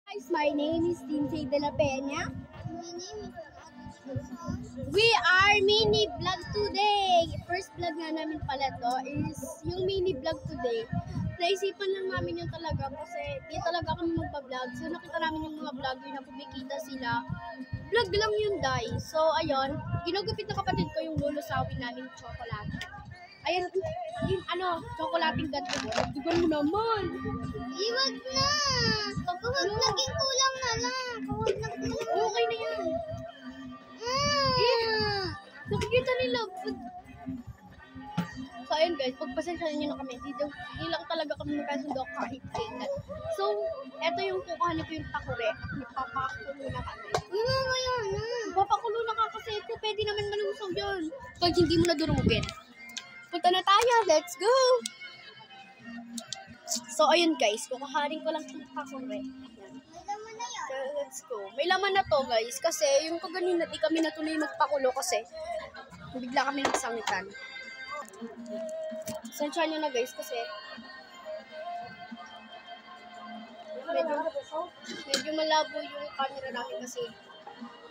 Guys, my name is Lindsay de la Peña. My name is We are mini vlog today. First vlog nga namin pala to is yung mini vlog today. Naisipan lang namin yung talaga kasi di talaga kami magpa-vlog. So nakita namin yung mga vlogger na kumikita sila. Vlog lang yun, guys. So ayun, ginugupit na kapatid ko yung lulo sawin namin chocolate. Ayun, yung chocolating gato. Digan mo naman. Iwag na! Pagkawag naging kulang na lang. Pagkawag naging kulang. Okay na yan. Nakikita nila. So ayun guys, pagpasensyahan nyo na kami. Hindi lang talaga kami magkasundo kahit kailan. So, eto yung kukuhanin ko yung takure. Ipapakulo na kami. Uy, mamaya na. Ipapakulo na ka kasi ito. Pwede naman malusog yun. Pag hindi mo na durugin. Punta na tayo. Let's go! So ayun guys, kukuhanin ko lang itong takure. May laman na yan. So, let's go. May laman na to guys kasi yung kaganina di kami natuloy magpakulo kasi bigla kami nagsangitan. Sensya nyo na guys kasi medyo malabo yung camera namin kasi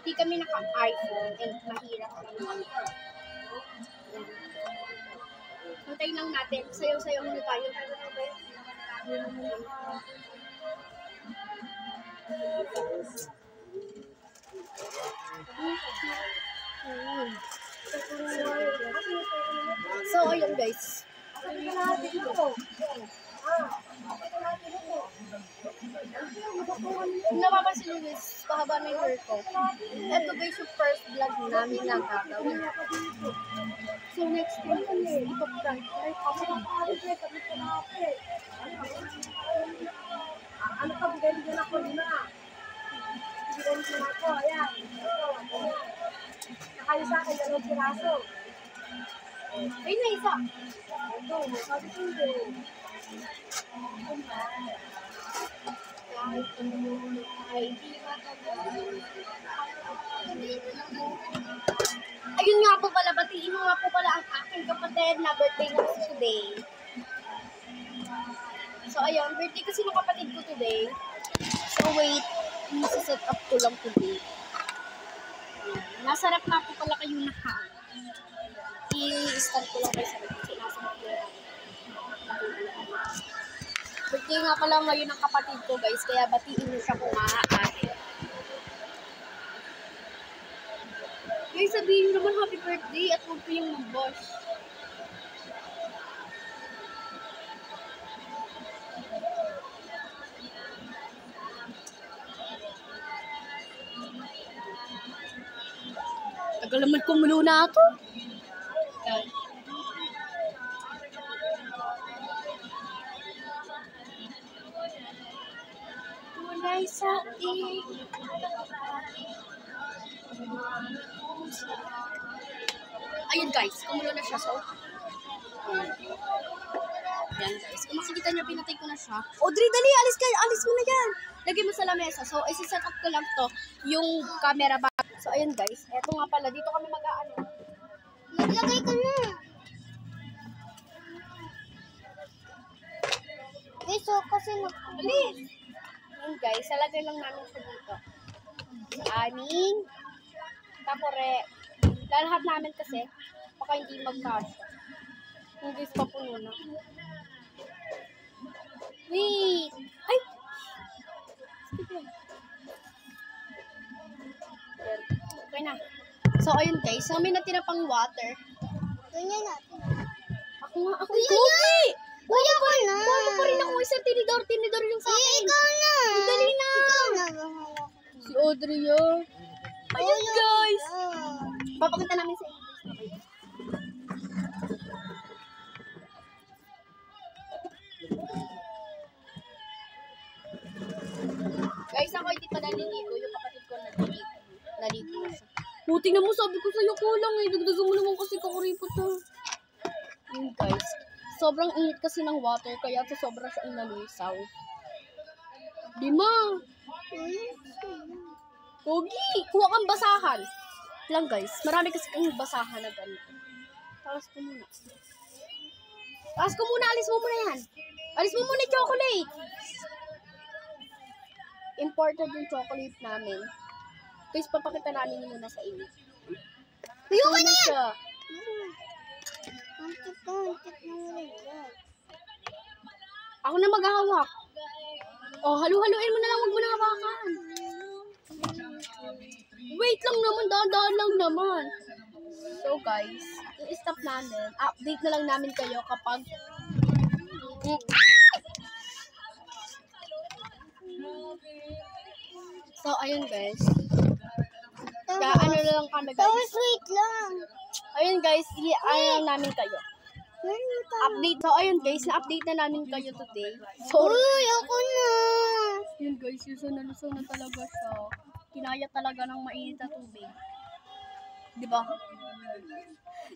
di kami naka-iPhone and mahirap lang kami. Hintayin lang natin. Sayaw-sayaw muna tayo. So, ayun guys. Kung napapansin nyo guys, pahaba na yung hair ko. Ito guys yung first vlog namin na gagawin. So, next thing is ipag-prank. Ano ka, bigay-bigyan ako, lima. Bigay-bigyan ako, ayan. Nakayo sa akin, 2 piraso. Ay, na isa. Ito, sabi ko yun. Ayun nga po pala, batiin mo nga po pala ang aking kapatid na birthday na kasi today. So, ayun, birthday kasi ng kapatid ko today. So, wait, i-set up ko lang today. Nasarap na po pala kayo naka. I-start ko lang kayo sa kasi nasarap ko lang. Birthday nga pala ngayon ng kapatid ko, guys, kaya batiin niyo siya kung maaari. Guys, sabihin naman happy birthday at huwag po yung mag-boss. Tagal naman kumulo na ito. Tunay sa ayun guys, kumulo na siya. So, yan guys. Kung makikita niyo, pinatay ko na siya. Audrey, dali! Alis mo na yan! Lagay mo sa lamesa. So, isi-set up ko lang to yung camera back. So, ayun guys. Eto nga pala. Dito kami mag-aano. Maglagay ka na. Guys, so kasi Alis! Ayun guys. Salagay lang namin siya dito. Sa aming takore. Lalahat namin kasi baka hindi magkasya. Yung guys, papuno na. Wait! Ay! Okay na. So, ayun guys. So, may natira pang water. ganyan natin. Ako nga, ako Kogi! Kuya ko na. Kuha pa rin ako isang tinidor yung sa akin. Ikaw na. Dali na. Ikaw na. Bahala ko. Si Audrey, oh. Ayun guys! Ah. Papakita namin sa inyo. Guys, ako hindi pa naliligo. Yung kapatid ko naliligo. Naligo na siya. Buti na mo, sabi ko sa'yo kulang eh. Dagdagan mo naman kasi kakuripot na. Yun guys. Sobrang init kasi ng water, kaya sa sobra siya inalusaw. Lima! Pogi! Kuha kang basahan. Lang guys, marami kasi kang basahan na ganito. Taas ko muna. Taas ko muna, alis mo muna yan. Alis mo muna yung chocolate. imported yung chocolate namin. Guys, papakita namin yun muna sa inyo. Ayoko Ano na yan! siya? Ang cute na wala. Ako na maghahawak. Oh, halu-haluin mo na lang, wag mo na hawakan. Wait lang naman, dahan-dahan lang naman. So guys, i-stop namin. Update na lang namin kayo kapag So, ayun guys. Kaya ano na lang kami guys. Tapos wait lang. Ayun guys, ano lang namin kayo. Ano ta? Update. So, ayun guys, na-update na namin kayo today. So, Uy, ako na. yun guys, lusaw na talaga siya. Kinaya talaga ng mainit na tubig. Diba?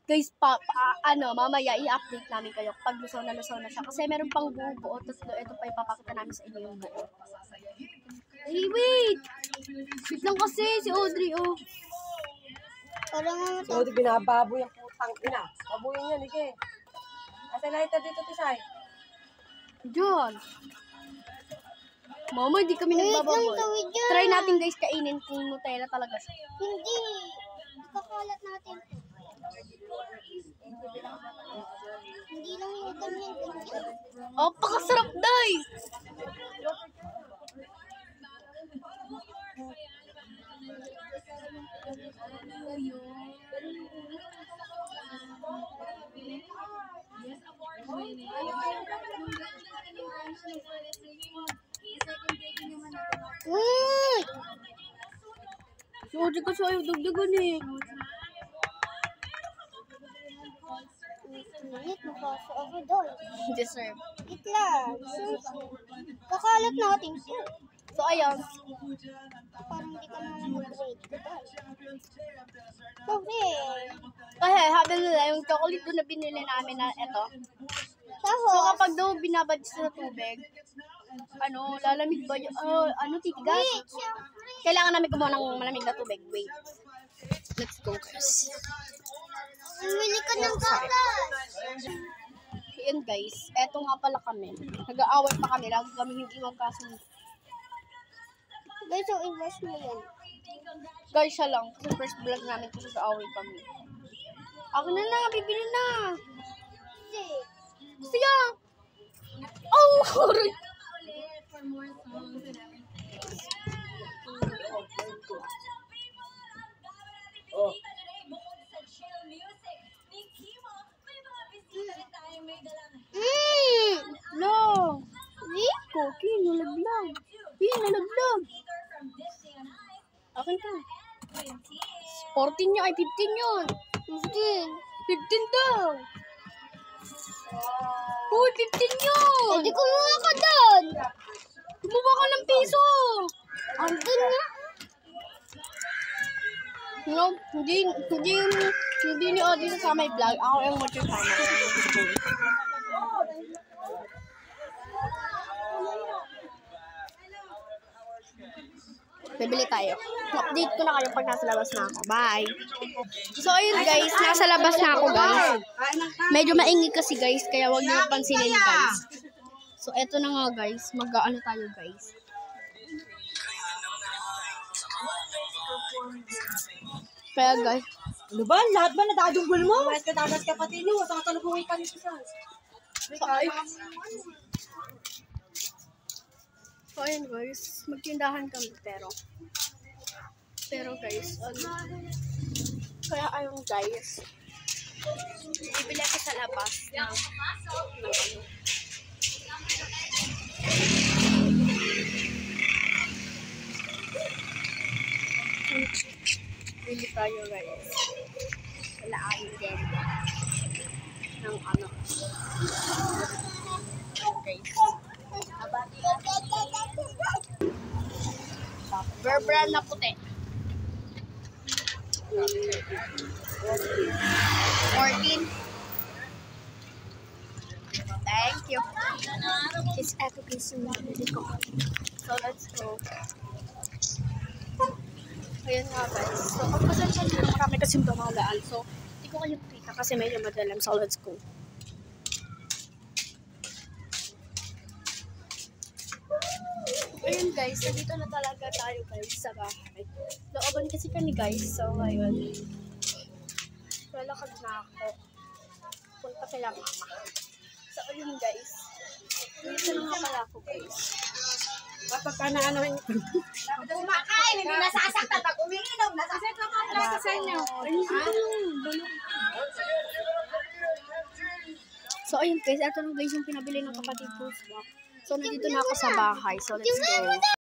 Guys, mamaya i-update namin kayo pag lusaw na siya. Kasi meron pang buo-buo. Tapos ito pa ipapakita namin sa inyo yung buo. Hey, wait! Wait lang kasi, si Audrey, oh. Parang So, binababo yung putang ina. Babuyin yan, ike. Asa lighter dito, Tisay? Diyan. Mama, di kami wait lang nagbababoy. tawid dyan. Try natin guys kainin kung Nutella talaga siya. Hindi. Kakalat natin. Hindi lang yung ganyan. Oh, pakasarap, day! Uy! Si Audrey kasi ayaw dagdagan eh. Ulit, mapasa ako doon. Deserve. Wait lang. Kakalat natin ito. So, ayun. Parang hindi ka naman mag-grade. Sabi. Kasi sabi nila, yung chocolate doon na binili namin na ito. So, Tapos, kapag daw binabad sa tubig, lalamig ba yun? Titigas? wait, syempre. Kailangan namin kumuha ng malamig na tubig. Wait. Let's go, guys. Bumili ka ng gatas. Yun, guys. Eto nga pala kami. Nag-aaway pa kami. Lagi kami hindi magkasunod. Guys, so i-wash mo yan. Guys, siya lang. Kasi first vlog namin kasi nag-aaway kami. Ako na, bibili na. Kasi, Gusto niya. Oh, sorry. Oh. No. Cookie, nalaglag. Nalaglag. Akin to. 14 niya, ay 15 yun. 15 daw. Uy, 15 yun. Pwede kumuha ka doon. Kumuha ka ng piso. Andun na. No, hindi ni Audrey sa may vlog. Ako yung watcher sana. Bibili tayo. Update ko na kayo pag nasa labas na ako. Bye! So, ayun guys. Nasa labas na ako guys. Medyo maingi kasi guys. Kaya wag niyo pansinin guys. So, eto na nga guys. Mag-ano tayo guys. Kaya guys. Ano ba? Lahat ba nadadunggol mo? Mas katagas ka pati nyo. Sa katalubungin pa ni Tisay. So, ayun guys, magtindahan kami pero guys, kaya ayun guys, bibili ako sa labas ng bili tayo guys, wala aking din ng guys. Bear na puti. 14. Thank you. It's eto guys yung nabili ko. So, let's go. Ayan nga guys. So, pagpasensya nyo, marami kasing dumadaan. So, hindi ko kayo makita kasi medyo madalam. So, let's go. Ayun guys. guys, nandito na talaga tayo guys sa bahay. Looban kasi kami guys, so ngayon. Lalakad na ako. Punta kila mama. So ayun guys. Dito na nga pala ako guys. Kapag ka na ano, Kumakain, hindi nasasaktan. Pag umiinom, nasasaktan ka pala sa inyo. So ayun guys, ito na guys yung pinabili ng kapatid ko. So nandito na ako sa bahay. So let's go.